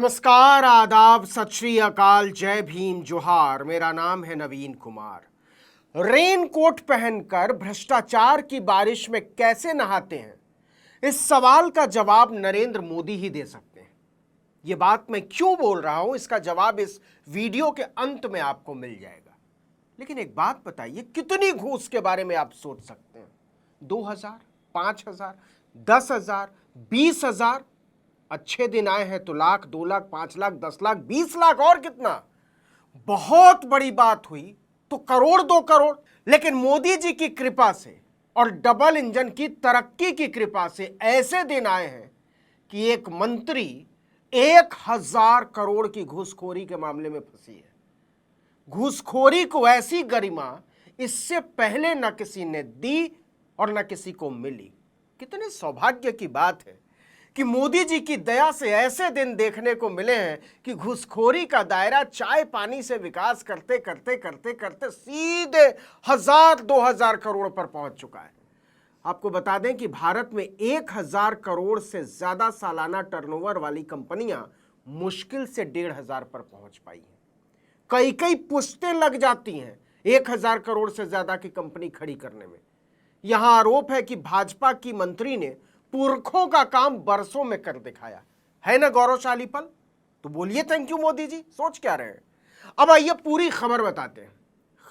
नमस्कार, आदाब, सत श्री अकाल, जय भीम, जोहार। मेरा नाम है नवीन कुमार। रेन कोट पहनकर भ्रष्टाचार की बारिश में कैसे नहाते हैं, इस सवाल का जवाब नरेंद्र मोदी ही दे सकते हैं। यह बात मैं क्यों बोल रहा हूं, इसका जवाब इस वीडियो के अंत में आपको मिल जाएगा। लेकिन एक बात बताइए, कितनी घूस के बारे में आप सोच सकते हैं? 2000, 5000, 10,000, 20,000? अच्छे दिन आए हैं तो लाख, 2 लाख, 5 लाख, 10 लाख, 20 लाख, और कितना? बहुत बड़ी बात हुई तो करोड़, 2 करोड़। लेकिन मोदी जी की कृपा से और डबल इंजन की तरक्की की कृपा से ऐसे दिन आए हैं कि एक मंत्री 1,000 करोड़ की घूसखोरी के मामले में फंसी है। घूसखोरी को ऐसी गरिमा इससे पहले न किसी ने दी और न किसी को मिली। कितने सौभाग्य की बात है कि मोदी जी की दया से ऐसे दिन देखने को मिले हैं कि घूसखोरी का दायरा चाय पानी से विकास करते करते करते करते सीधे 1,000-2,000 करोड़ पर पहुंच चुका है। आपको बता दें कि भारत में 1,000 करोड़ से ज्यादा सालाना टर्नओवर वाली कंपनियां मुश्किल से 1,500 पर पहुंच पाई हैं। कई कई पुश्तें लग जाती हैं 1,000 करोड़ से ज्यादा की कंपनी खड़ी करने में। यहां आरोप है कि भाजपा की मंत्री ने पुरखों का काम बरसों में कर दिखाया है ना गौरवशाली पल। तो बोलिए थैंक यू मोदी जी, सोच क्या रहे हैं। अब आइए पूरी खबर बताते हैं।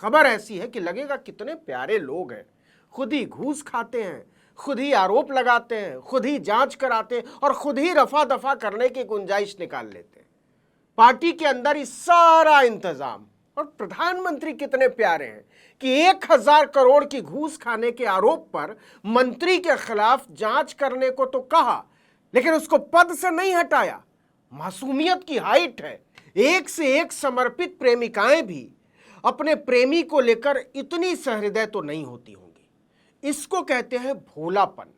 खबर ऐसी है कि लगेगा कितने प्यारे लोग हैं, खुद ही घूस खाते हैं, खुद ही आरोप लगाते हैं, खुद ही जांच कराते हैं और खुद ही रफा दफा करने की गुंजाइश निकाल लेते हैं। पार्टी के अंदर ही सारा इंतजाम। और प्रधानमंत्री कितने प्यारे हैं कि 1,000 करोड़ की घूस खाने के आरोप पर मंत्री के खिलाफ जांच करने को तो कहा, लेकिन उसको पद से नहीं हटाया। मासूमियत की हाइट है। एक से एक समर्पित प्रेमिकाएं भी अपने प्रेमी को लेकर इतनी सहृदय तो नहीं होती होंगी। इसको कहते हैं भोलापन।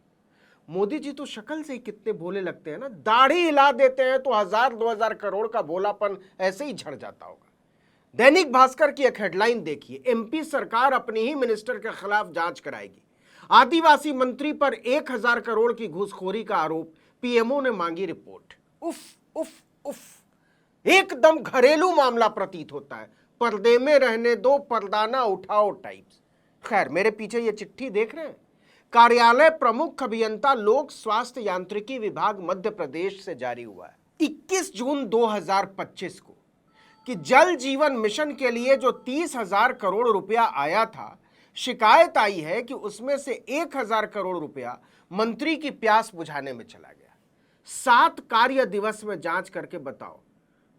मोदी जी तो शक्ल से ही कितने भोले लगते हैं ना, दाढ़ी हिला देते हैं तो 1,000-2,000 करोड़ का भोलापन ऐसे ही झड़ जाता होगा। दैनिक भास्कर की एक हेडलाइन देखिए, एमपी सरकार अपनी ही मिनिस्टर के खिलाफ जांच कराएगी। आदिवासी मंत्री पर 1,000 करोड़ की घूसखोरी का आरोप, पीएमओ ने मांगी रिपोर्ट। उफ उफ उफ, एकदम घरेलू मामला प्रतीत होता है। पर्दे में रहने दो, पर्दाना उठाओ टाइप्स। खैर, मेरे पीछे ये चिट्ठी देख रहे हैं, कार्यालय प्रमुख अभियंता लोक स्वास्थ्य यांत्रिकी विभाग मध्य प्रदेश से जारी हुआ है 21 जून 2025 को कि जल जीवन मिशन के लिए जो 30,000 करोड़ रुपया आया था, शिकायत आई है कि उसमें से 1,000 करोड़ रुपया मंत्री की प्यास बुझाने में चला गया। 7 कार्य दिवस में जांच करके बताओ।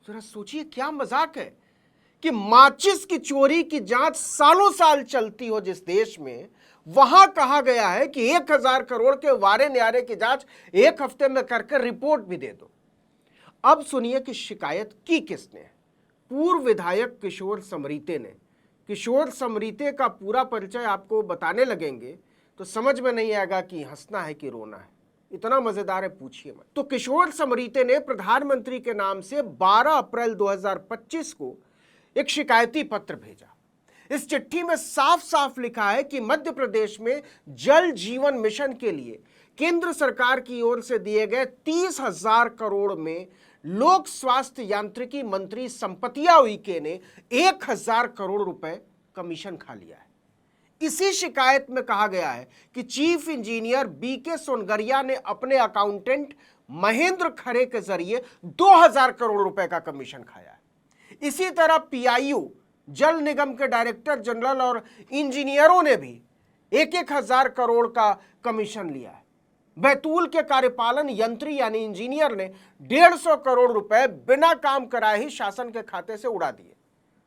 जरा सोचिए, क्या मजाक है कि माचिस की चोरी की जांच सालों साल चलती हो जिस देश में, वहां कहा गया है कि 1,000 करोड़ के वारे न्यारे की जांच 1 हफ्ते में करके रिपोर्ट भी दे दो। अब सुनिए कि शिकायत की किसने है। पूर्व विधायक किशोर समरीते ने। किशोर समरीते का पूरा परिचय आपको बताने लगेंगे तो समझ में नहीं आएगा कि हंसना है कि रोना है, इतना मजेदार है, पूछिए मत। तो किशोर समरीते ने प्रधानमंत्री के नाम से 12 अप्रैल 2025 को एक शिकायती पत्र भेजा। इस चिट्ठी में साफ साफ लिखा है कि मध्य प्रदेश में जल जीवन मिशन के लिए केंद्र सरकार की ओर से दिए गए 30,000 करोड़ में लोक स्वास्थ्य यांत्रिकी मंत्री संपतिया उइके ने 1,000 करोड़ रुपए कमीशन खा लिया है। इसी शिकायत में कहा गया है कि चीफ इंजीनियर बीके सोनगरिया ने अपने अकाउंटेंट महेंद्र खरे के जरिए 2,000 करोड़ रुपए का कमीशन खाया है। इसी तरह पीआईयू, जल निगम के डायरेक्टर जनरल और इंजीनियरों ने भी 1,000 करोड़ का कमीशन लिया है। बैतूल के कार्यपालन यंत्री यानी इंजीनियर ने 150 करोड़ रुपए बिना काम कराए ही शासन के खाते से उड़ा दिए।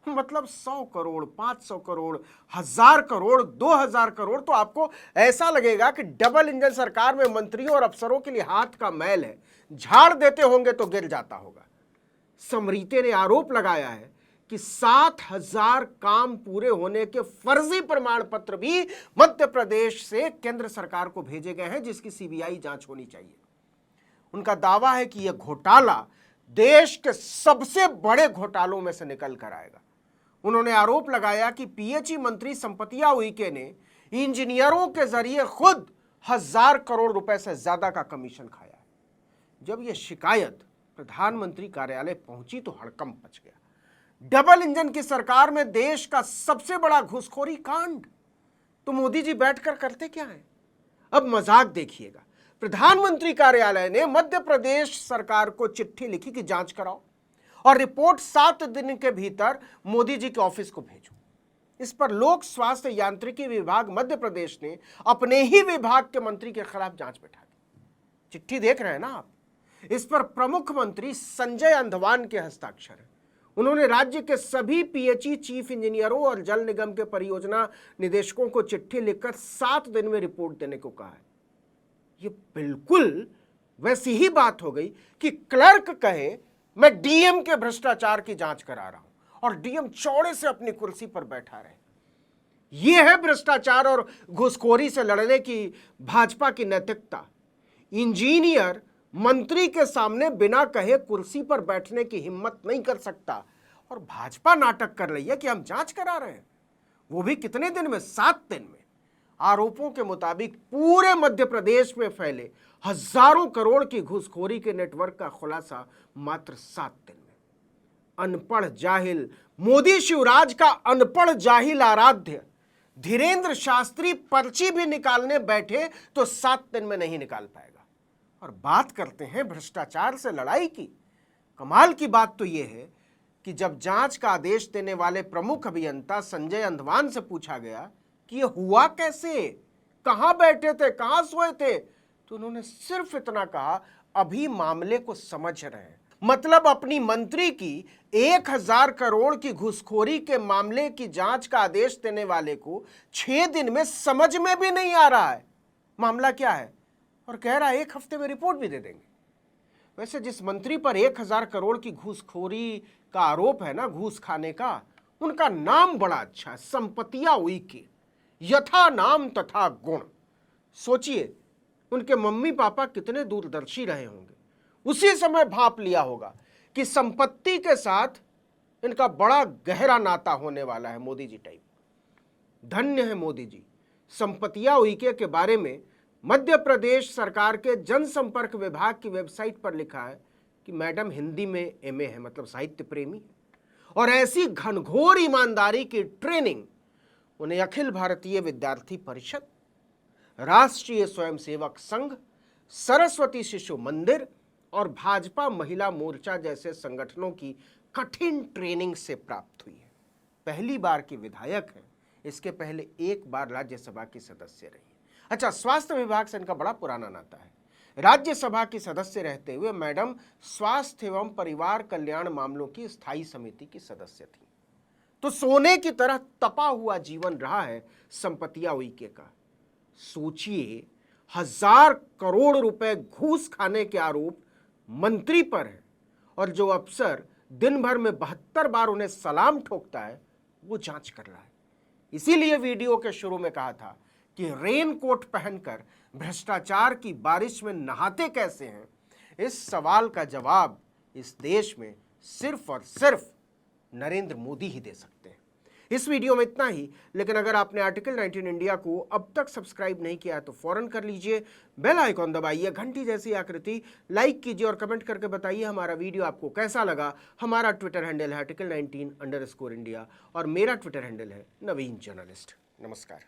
मतलब 100 करोड़, 500 करोड़, 1,000 करोड़, 2,000 करोड़। तो आपको ऐसा लगेगा कि डबल इंजन सरकार में मंत्रियों और अफसरों के लिए हाथ का मैल है, झाड़ देते होंगे तो गिर जाता होगा। समरीते ने आरोप लगाया है कि 7,000 काम पूरे होने के फर्जी प्रमाण पत्र भी मध्य प्रदेश से केंद्र सरकार को भेजे गए हैं, जिसकी सीबीआई जांच होनी चाहिए। उनका दावा है कि यह घोटाला देश के सबसे बड़े घोटालों में से निकल कर आएगा। उन्होंने आरोप लगाया कि पीएचई मंत्री संपतिया उइके ने इंजीनियरों के जरिए खुद 1,000 करोड़ रुपए से ज्यादा का कमीशन खाया है। जब यह शिकायत प्रधानमंत्री कार्यालय पहुंची तो हड़कंप मच गया। डबल इंजन की सरकार में देश का सबसे बड़ा घूसखोरी कांड। तो मोदी जी बैठकर करते क्या है? अब मजाक देखिएगा। प्रधानमंत्री कार्यालय ने मध्य प्रदेश सरकार को चिट्ठी लिखी कि जांच कराओ और रिपोर्ट 7 दिन के भीतर मोदी जी के ऑफिस को भेजो। इस पर लोक स्वास्थ्य यांत्रिकी विभाग मध्य प्रदेश ने अपने ही विभाग के मंत्री के खिलाफ जांच बैठा दी। चिट्ठी देख रहे हैं ना आप? इस पर प्रमुख मंत्री संजय अंधवान के हस्ताक्षर है। उन्होंने राज्य के सभी पीएचई चीफ इंजीनियरों और जल निगम के परियोजना निदेशकों को चिट्ठी लिखकर 7 दिन में रिपोर्ट देने को कहा है। ये बिल्कुल वैसी ही बात हो गई कि क्लर्क कहे मैं डीएम के भ्रष्टाचार की जांच करा रहा हूं और डीएम चौड़े से अपनी कुर्सी पर बैठा रहे। यह है भ्रष्टाचार और घूसखोरी से लड़ने की भाजपा की नैतिकता। इंजीनियर मंत्री के सामने बिना कहे कुर्सी पर बैठने की हिम्मत नहीं कर सकता और भाजपा नाटक कर रही है कि हम जांच करा रहे हैं, वो भी कितने दिन में? 7 दिन में। आरोपों के मुताबिक पूरे मध्य प्रदेश में फैले हजारों करोड़ की घूसखोरी के नेटवर्क का खुलासा मात्र 7 दिन में। अनपढ़ जाहिल मोदी शिवराज का अनपढ़ जाहिल आराध्य धीरेन्द्र शास्त्री पर्ची भी निकालने बैठे तो 7 दिन में नहीं निकाल पाएगा। और बात करते हैं भ्रष्टाचार से लड़ाई की। कमाल की बात तो यह है कि जब जांच का आदेश देने वाले प्रमुख अभियंता संजय अंधवान से पूछा गया कि यह हुआ कैसे, कहां बैठे थे, कहां सोए थे, तो उन्होंने सिर्फ इतना कहा, अभी मामले को समझ रहे हैं। मतलब अपनी मंत्री की 1000 करोड़ की घूसखोरी के मामले की जांच का आदेश देने वाले को 6 दिन में समझ में भी नहीं आ रहा है मामला क्या है, और कह रहा है 1 हफ्ते में रिपोर्ट भी दे देंगे। वैसे जिस मंत्री पर 1000 करोड़ की घूसखोरी का आरोप है ना, घूस खाने का, उनका नाम बड़ा अच्छा है, संपतिया उइके, यथा नाम तथा गुण। सोचिए उनके मम्मी पापा कितने दूरदर्शी रहे होंगे, उसी समय भांप लिया होगा कि संपत्ति के साथ इनका बड़ा गहरा नाता होने वाला है, मोदी जी टाइप। धन्य है मोदी जी। संपतिया उइके के बारे में मध्य प्रदेश सरकार के जनसंपर्क विभाग की वेबसाइट पर लिखा है कि मैडम हिंदी में एमए है, मतलब साहित्य प्रेमी, और ऐसी घनघोर ईमानदारी की ट्रेनिंग उन्हें अखिल भारतीय विद्यार्थी परिषद, राष्ट्रीय स्वयंसेवक संघ, सरस्वती शिशु मंदिर और भाजपा महिला मोर्चा जैसे संगठनों की कठिन ट्रेनिंग से प्राप्त हुई है। पहली बार की विधायक है, इसके पहले 1 बार राज्यसभा की सदस्य रही। अच्छा, स्वास्थ्य विभाग से इनका बड़ा पुराना नाता है। राज्यसभा की सदस्य रहते हुए मैडम स्वास्थ्य एवं परिवार कल्याण मामलों की स्थायी समिति की सदस्य थी। तो सोने की तरह तपा हुआ जीवन रहा है संपतिया उइके का। सोचिए 1000 करोड़ रुपए घूस खाने के आरोप मंत्री पर है और जो अफसर दिन भर में 72 बार उन्हें सलाम ठोकता है वो जांच कर रहा है। इसीलिए वीडियो के शुरू में कहा था कि रेनकोट पहनकर भ्रष्टाचार की बारिश में नहाते कैसे हैं। इस सवाल का जवाब इस देश में सिर्फ और सिर्फ नरेंद्र मोदी ही दे सकते हैं। इस वीडियो में इतना ही, लेकिन अगर आपने आर्टिकल 19 इंडिया को अब तक सब्सक्राइब नहीं किया तो फौरन कर लीजिए, बेल आइकॉन दबाइए, घंटी जैसी आकृति, लाइक कीजिए और कमेंट करके बताइए हमारा वीडियो आपको कैसा लगा। हमारा ट्विटर हैंडल है article19_India और मेरा ट्विटर हैंडल है नवीन जर्नलिस्ट। नमस्कार।